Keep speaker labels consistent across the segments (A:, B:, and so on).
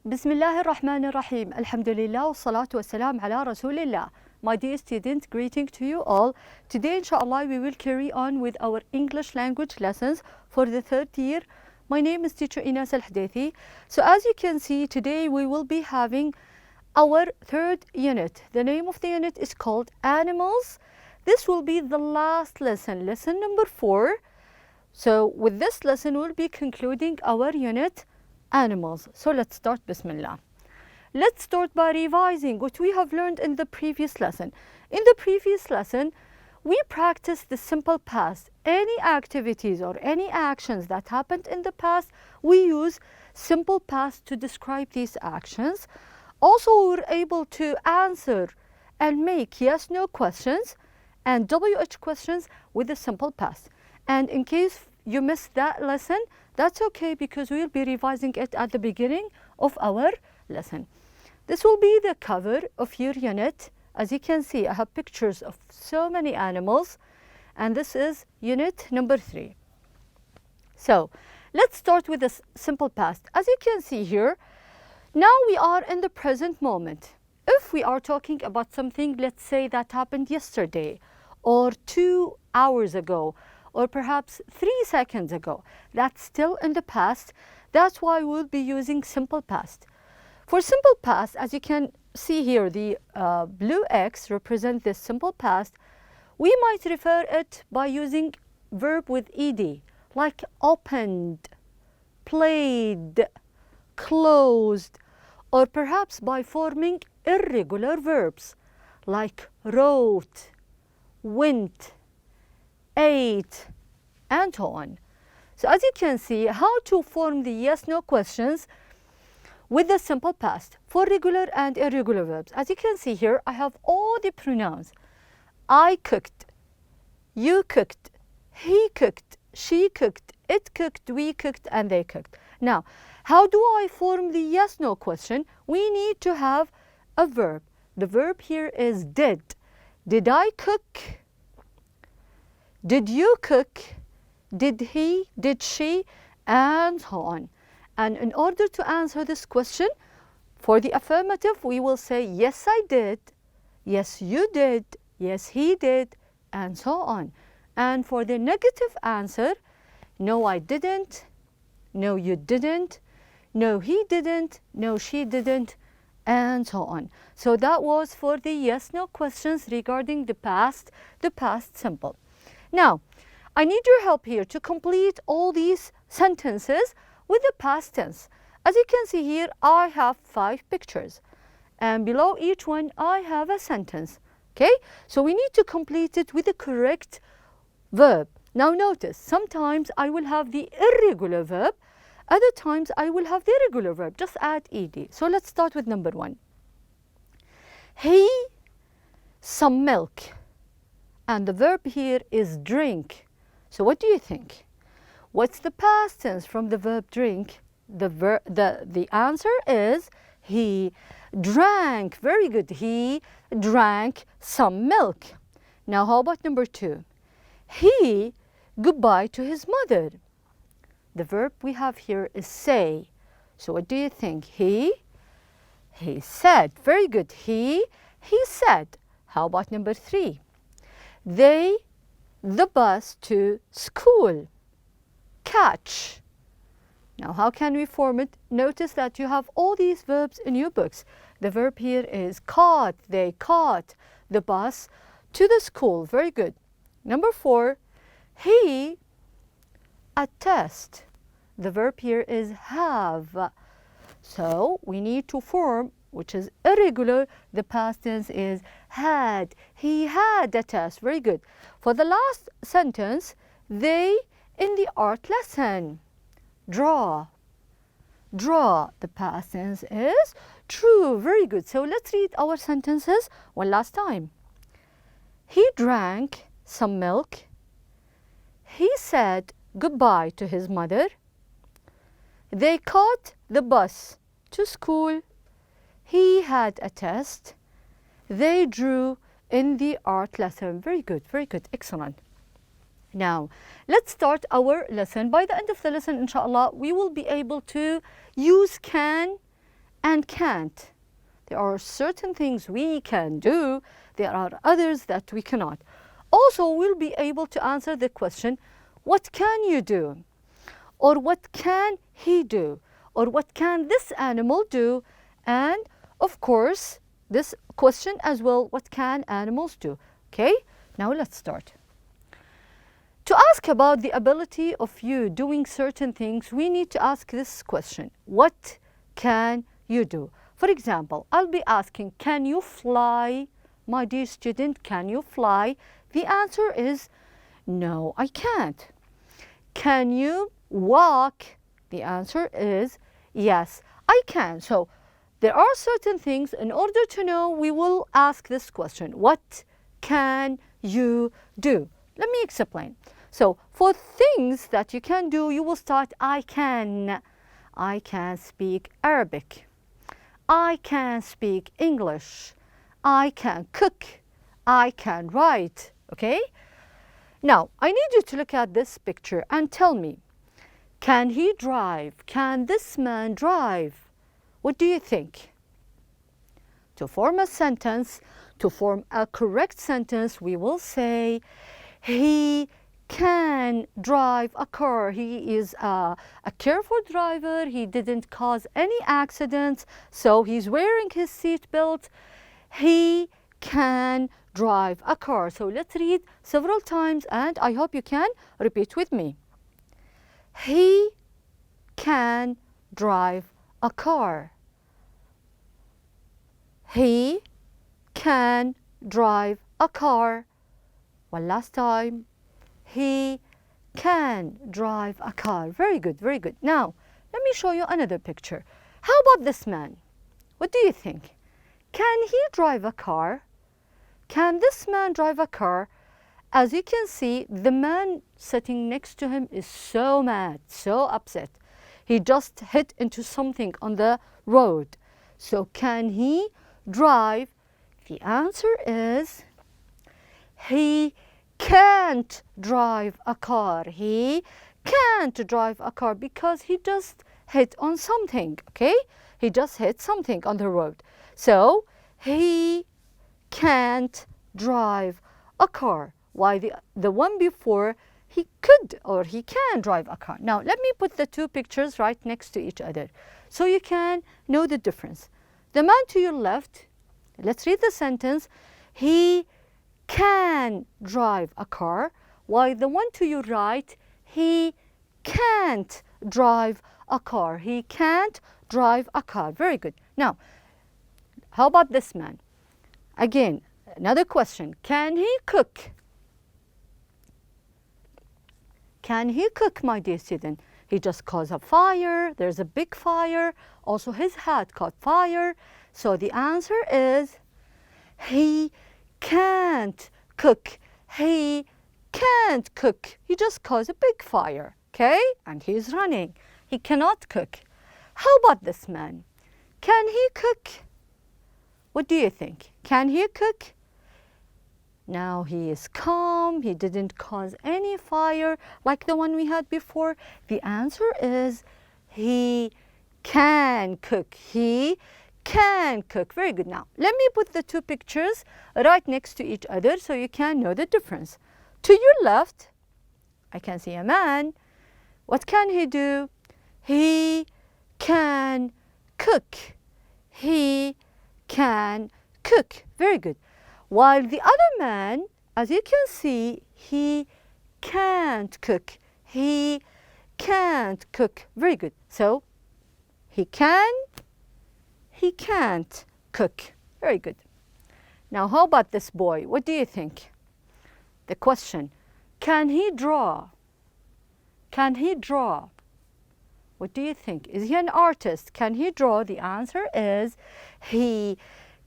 A: بسم الله الرحمن الرحيم. الحمد لله والصلاة والسلام على رسول الله. My dear students, greeting to you all. Today, inshallah, we will carry on with our English language lessons for the third year. My name is teacher Inas Al-Hadathi. So as you can see, today we will be having our third unit. The name of the unit is called Animals. This will be the last lesson, lesson number 4. So with this lesson, we'll be concluding our unit Animals. So let's start. Bismillah. Let's start by revising what we have learned in the previous lesson. In the previous lesson, we practiced the simple past. Any activities or any actions that happened in the past, we use simple past to describe these actions. Also, we were able to answer and make yes/no questions and WH questions with the simple past. And in case you missed that lesson, that's okay, because we'll be revising it at the beginning of our lesson. This will be the cover of your unit. As you can see, I have pictures of so many animals, and this is unit number 3. So let's start with the simple past. As you can see here, now we are in the present moment. If we are talking about something, let's say that happened yesterday or 2 hours ago, or perhaps 3 seconds ago, that's still in the past. That's why we'll be using simple past. For simple past, as you can see here, the blue X represents this simple past. We might refer it by using verb with ed, like opened, played, closed, or perhaps by forming irregular verbs like wrote, went, ate, and so on. So as you can see, how to form the yes/no questions with the simple past for regular and irregular verbs. As you can see here, I have all the pronouns. I cooked, you cooked, he cooked, she cooked, it cooked, we cooked, and they cooked. Now, how do I form the yes/no question? We need to have a verb. The verb here is did. Did I cook? Did you cook? Did he? Did she? And so on. And in order to answer this question, for the affirmative, we will say, yes, I did, yes, you did, yes, he did, and so on. And for the negative answer, no, I didn't, no, you didn't, no, he didn't, no, she didn't, and so on. So that was for the yes/no questions regarding the past simple. Now, I need your help here to complete all these sentences with the past tense. As you can see here, I have 5 pictures, and below each one I have a sentence. Okay, so we need to complete it with the correct verb. Now notice, sometimes I will have the irregular verb, other times I will have the regular verb. Just add ed. So let's start with number 1. He some milk, and the verb here is drink. So what do you think? What's the past tense from the verb drink? The answer is he drank. Very good. He drank some milk. Now how about number 2? He goodbye to his mother. The verb we have here is say. So what do you think? He said. Very good. He said. How about number 3? They the bus to school. Catch. Now how can we form it? Notice that you have all these verbs in your books. The verb here is caught. They caught the bus to the school. Very good. Number 4, he a test. The verb here is have. So we need to form, which is irregular. The past tense is had. He had a test. Very good. For the last sentence, they in the art lesson. Draw. Draw. The past tense is true. Very good. So let's read our sentences one last time. He drank some milk. He said goodbye to his mother. They caught the bus to school. He had a test. They drew in the art lesson. Very good, excellent. Now, let's start our lesson. By the end of the lesson, inshallah, we will be able to use can and can't. There are certain things we can do. There are others that we cannot. Also, we'll be able to answer the question, what can you do? Or what can he do? Or what can this animal do? And of course, this question as well, what can animals do? Okay, now let's start. To ask about the ability of you doing certain things, we need to ask this question, what can you do? For example, I'll be asking, can you fly? My dear student, can you fly? The answer is, no, I can't. Can you walk? The answer is, yes, I can. So there are certain things, in order to know, we will ask this question, what can you do? Let me explain. So for things that you can do, you will start, I can. I can speak Arabic. I can speak English. I can cook. I can write. Okay? Now, I need you to look at this picture and tell me, can he drive? Can this man drive? What do you think? To form a sentence, to form a correct sentence, we will say, he can drive a car. He is a careful driver. He didn't cause any accidents, so he's wearing his seat belt. He can drive a car. So let's read several times, and I hope you can repeat with me. He can drive a car. He can drive a car. One last time. He can drive a car. Very good, very good. Now, let me show you another picture. How about this man? What do you think? Can he drive a car? Can this man drive a car? As you can see, the man sitting next to him is so mad, so upset. He just hit into something on the road. So can he drive? The answer is, he can't drive a car. He can't drive a car because he just hit on something, okay? He just hit something on the road. So he can't drive a car. Why the one before, he could or he can drive a car. Now let me put the two pictures right next to each other so you can know the difference. The man to your left, let's read the sentence, he can drive a car, while the one to your right, he can't drive a car. He can't drive a car. Very good. Now, how about this man? Again, another question. Can he cook? Can he cook, my dear student? He just caused a fire. There's a big fire. Also, his hat caught fire. So the answer is, he can't cook. He can't cook. He just caused a big fire, okay? And he's running. He cannot cook. How about this man? Can he cook? What do you think? Can he cook? Now he is calm. He didn't cause any fire like the one we had before. The answer is, he can cook. He can cook. Very good. Now, let me put the two pictures right next to each other so you can know the difference. To your left, I can see a man. What can he do? He can cook. He can cook. Very good. While the other man, as you can see, he can't cook. He can't cook. Very good. So, he can, he can't cook. Very good. Now, how about this boy? What do you think? The question, can he draw? Can he draw? What do you think? Is he an artist? Can he draw? The answer is, he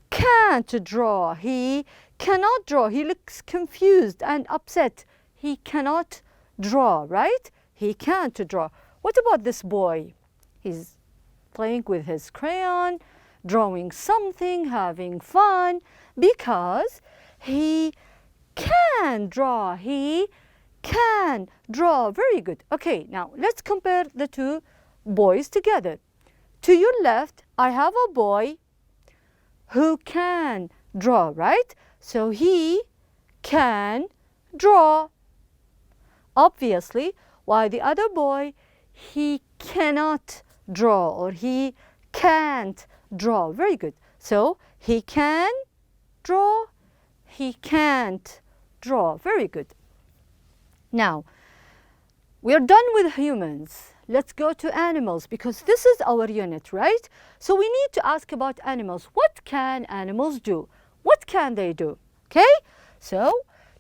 A: can't draw. He cannot draw. He looks confused and upset. He cannot draw, right? He can't draw. What about this boy? He's playing with his crayon, drawing something, having fun, because he can draw. He can draw. Very good. Okay, now let's compare the two boys together. To your left, I have a boy who can draw, right? So he can draw. Obviously, while the other boy, he cannot draw or he can't draw. Very good. So he can draw, he can't draw. Very good. Now, we're done with humans. Let's go to animals because this is our unit, right? So we need to ask about animals. What can animals do? What can they do? Okay? So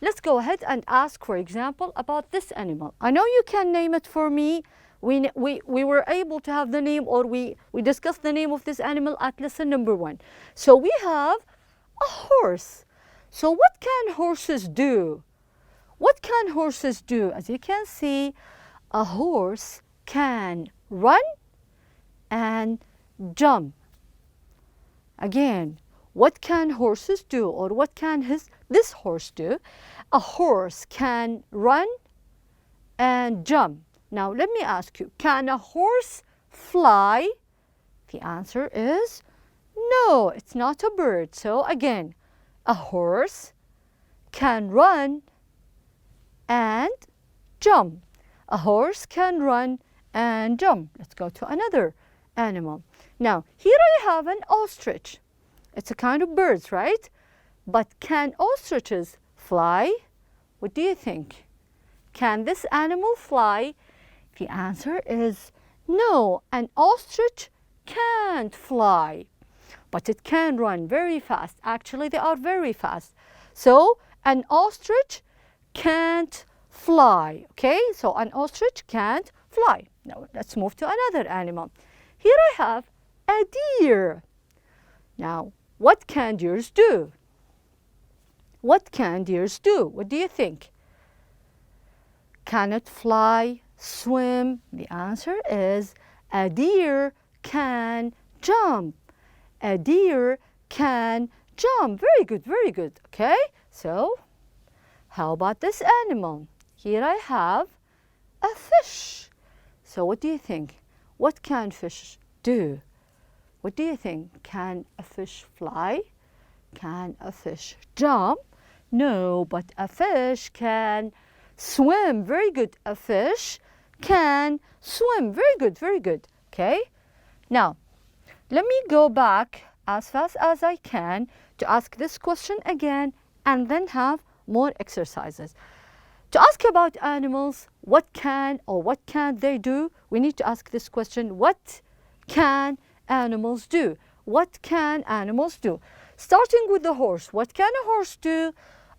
A: let's go ahead and ask, for example, about this animal. I know you can name it for me. We were able to have the name, or we discussed the name of this animal at lesson number 1. So we have a horse. So what can horses do? What can horses do? As you can see, a horse can run and jump. Again, what can horses do, or what can this horse do? A horse can run and jump. Now let me ask you, can a horse fly? The answer is no, it's not a bird. So again, a horse can run and jump. A horse can run and jump. Let's go to another animal. Now, here I have an ostrich. It's a kind of bird, right? But can ostriches fly? What do you think? Can this animal fly? The answer is no. An ostrich can't fly, but it can run very fast. Actually, they are very fast. So, an ostrich can't fly. Okay, so an ostrich can't fly. Now let's move to another animal. Here I have a deer. Now, what can deers do? What can deers do? What do you think? Can it fly, swim? The answer is a deer can jump. A deer can jump. Very good, very good. Okay, so how about this animal? Here I have a fish. So what do you think? What can fish do? What do you think? Can a fish fly? Can a fish jump? No, but a fish can swim. Very good. A fish can swim. Very good, very good. Okay? Now, let me go back as fast as I can to ask this question again and then have more exercises. To ask about animals, what can or what can't they do, we need to ask this question, what can animals do? What can animals do? Starting with the horse, what can a horse do?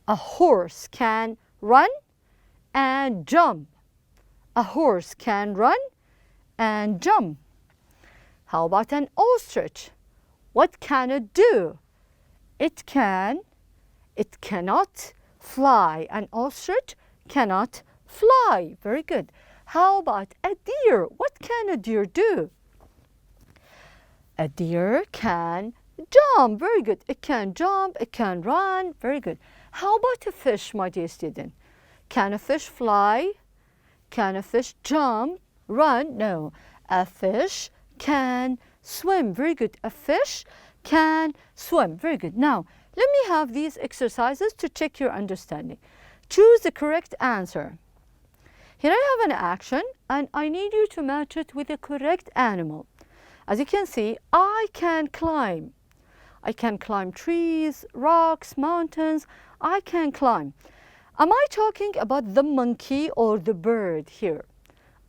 A: A horse can run and jump. A horse can run and jump. How about an ostrich? What can it do? It cannot fly. An ostrich cannot fly. Very good. How about a deer? What can a deer do? A deer can jump. Very good. It can jump, it can run. Very good. How about a fish, my dear student? Can a fish fly? Can a fish jump, run? No. A fish can swim. Very good. A fish can swim. Very good. Now, let me have these exercises to check your understanding. Choose the correct answer. Here I have an action and I need you to match it with the correct animal. As you can see, I can climb. I can climb trees, rocks, mountains. I can climb. Am I talking about the monkey or the bird here?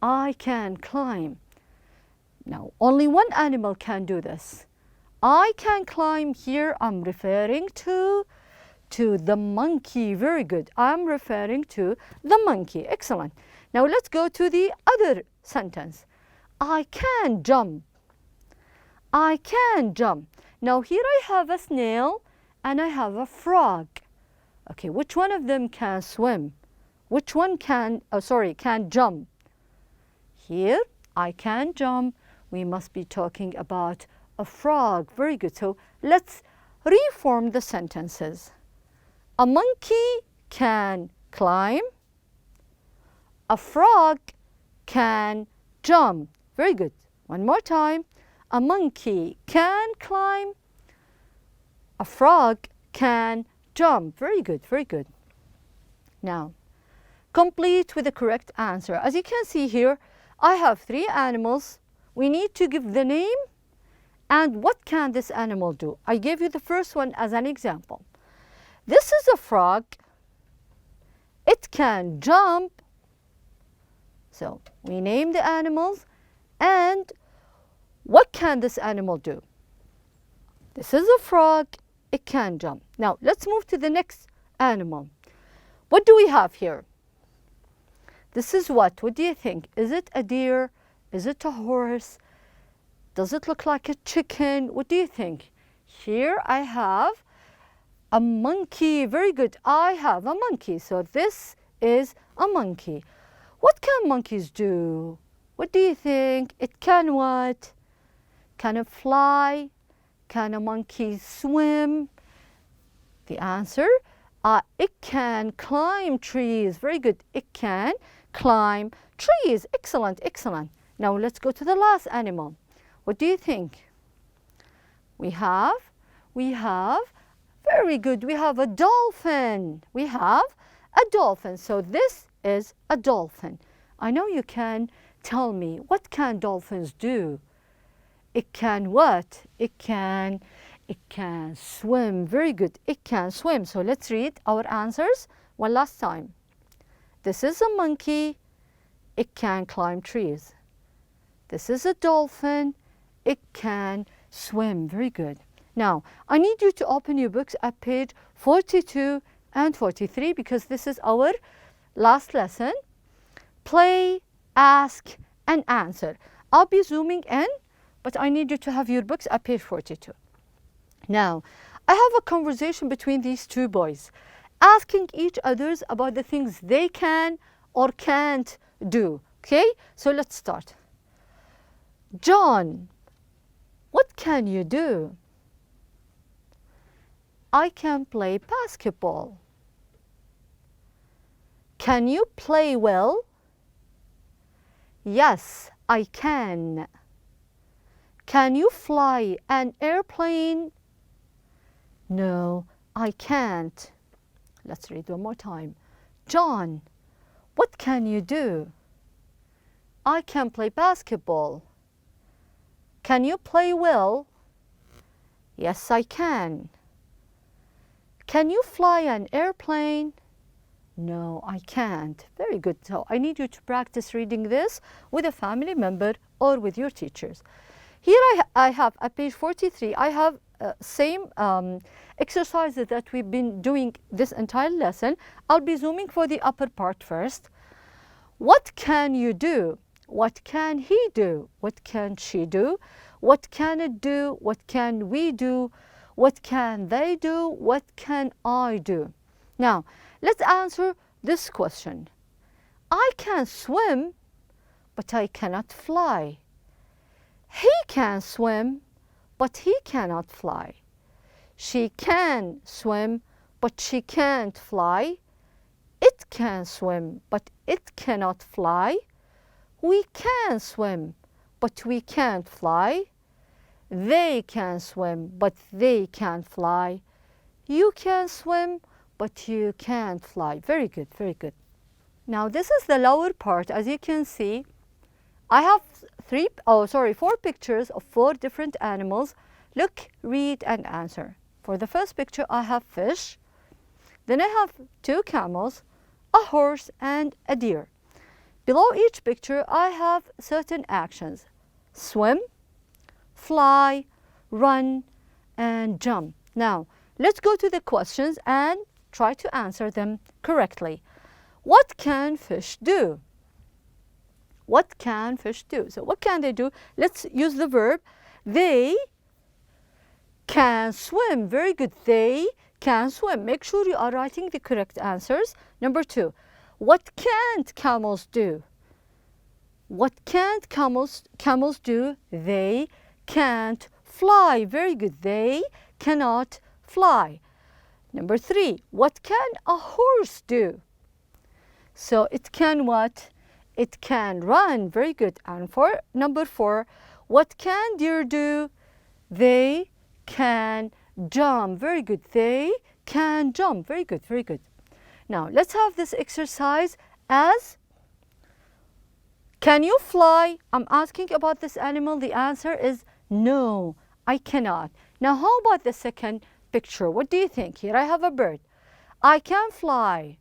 A: I can climb. Now, only one animal can do this. I can climb here. I'm referring to the monkey. Very good. I'm referring to the monkey. Excellent. Now let's go to the other sentence. I can jump. I can jump. Now here I have a snail and I have a frog. Okay, which one of them can swim? Which one can jump? Here, I can jump. We must be talking about a frog. Very good. So let's reform the sentences. A monkey can climb. A frog can jump. Very good. One more time. A monkey can climb. A frog can jump. Very good, very good. Now, complete with the correct answer. As you can see here, I have 3 animals. We need to give the name and what can this animal do. I gave you the first one as an example. This is a frog. It can jump. So we name the animals and what can this animal do? This is a frog. It can jump. Now let's move to the next animal. What do we have here? This is what? What do you think? Is it a deer? Is it a horse? Does it look like a chicken? What do you think? Here I have a monkey. Very good. I have a monkey. So this is a monkey. What can monkeys do? What do you think? It can what? Can it fly? Can a monkey swim? The answer, it can climb trees. Very good. It can climb trees. Excellent, excellent. Now let's go to the last animal. What do you think? We have, very good, we have a dolphin. We have a dolphin. So this is a dolphin. I know you can tell me, what can dolphins do? It can what? It can swim. Very good. It can swim. So let's read our answers one last time. This is a monkey. It can climb trees. This is a dolphin. It can swim. Very good. Now, I need you to open your books at page 42 and 43 because this is our last lesson. Play, ask, and answer. I'll be zooming in, but I need you to have your books at page 42. Now, I have a conversation between these 2 boys, asking each others about the things they can or can't do. Okay, so let's start. John, what can you do? I can play basketball. Can you play well? Yes, I can. Can you fly an airplane? No, I can't. Let's read one more time. John, what can you do? I can play basketball. Can you play well? Yes, I can. Can you fly an airplane? No, I can't. Very good. So I need you to practice reading this with a family member or with your teachers. Here I have at page 43, I have same exercises that we've been doing this entire lesson. I'll be zooming for the upper part first. What can you do? What can he do? What can she do? What can it do? What can we do? What can they do? What can I do? Now, let's answer this question. I can swim, but I cannot fly. He can swim, but he cannot fly. She can swim, but she can't fly. It can swim, but it cannot fly. We can swim, but we can't fly. They can swim, but they can't fly. You can swim, but you can't fly. Very good, very good. Now this is the lower part. As you can see, I have 4 pictures of 4 different animals. Look, read, and answer. For the first picture, I have fish. Then I have 2 camels, a horse, and a deer. Below each picture, I have certain actions. Swim, fly, run, and jump. Now, let's go to the questions and try to answer them correctly. What can fish do? What can fish do? So what can they do? Let's use the verb. They can swim. Very good. They can swim. Make sure you are writing the correct answers. Number 2. What can't camels do? What can't camels do? They can't fly. Very good. They cannot fly. Number 3. What can a horse do? So it can what? It can run. Very good. And for number 4, What can deer do? They can jump. Very good. They can jump. Very good, very good. Now, let's have this exercise as, can you fly? I'm asking about this animal. The answer is no, I cannot. Now, how about the second picture? What do you think? Here I have a bird. I can fly.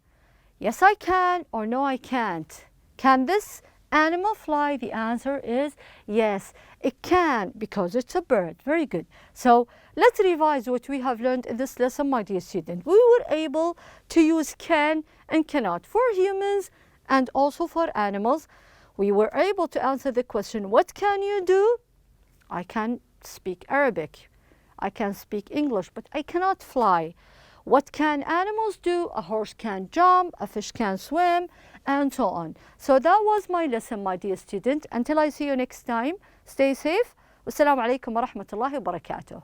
A: Yes, I can, or no, I can't. Can this animal fly? The answer is yes, it can, because it's a bird. Very good. So let's revise what we have learned in this lesson, my dear student. We were able to use can and cannot for humans and also for animals. We were able to answer the question, what can you do? I can speak Arabic. I can speak English, but I cannot fly. What can animals do? A horse can jump, a fish can swim, and so on. So that was my lesson, my dear student. Until I see you next time, stay safe. Wassalamu alaikum wa rahmatullahi wa barakatuh.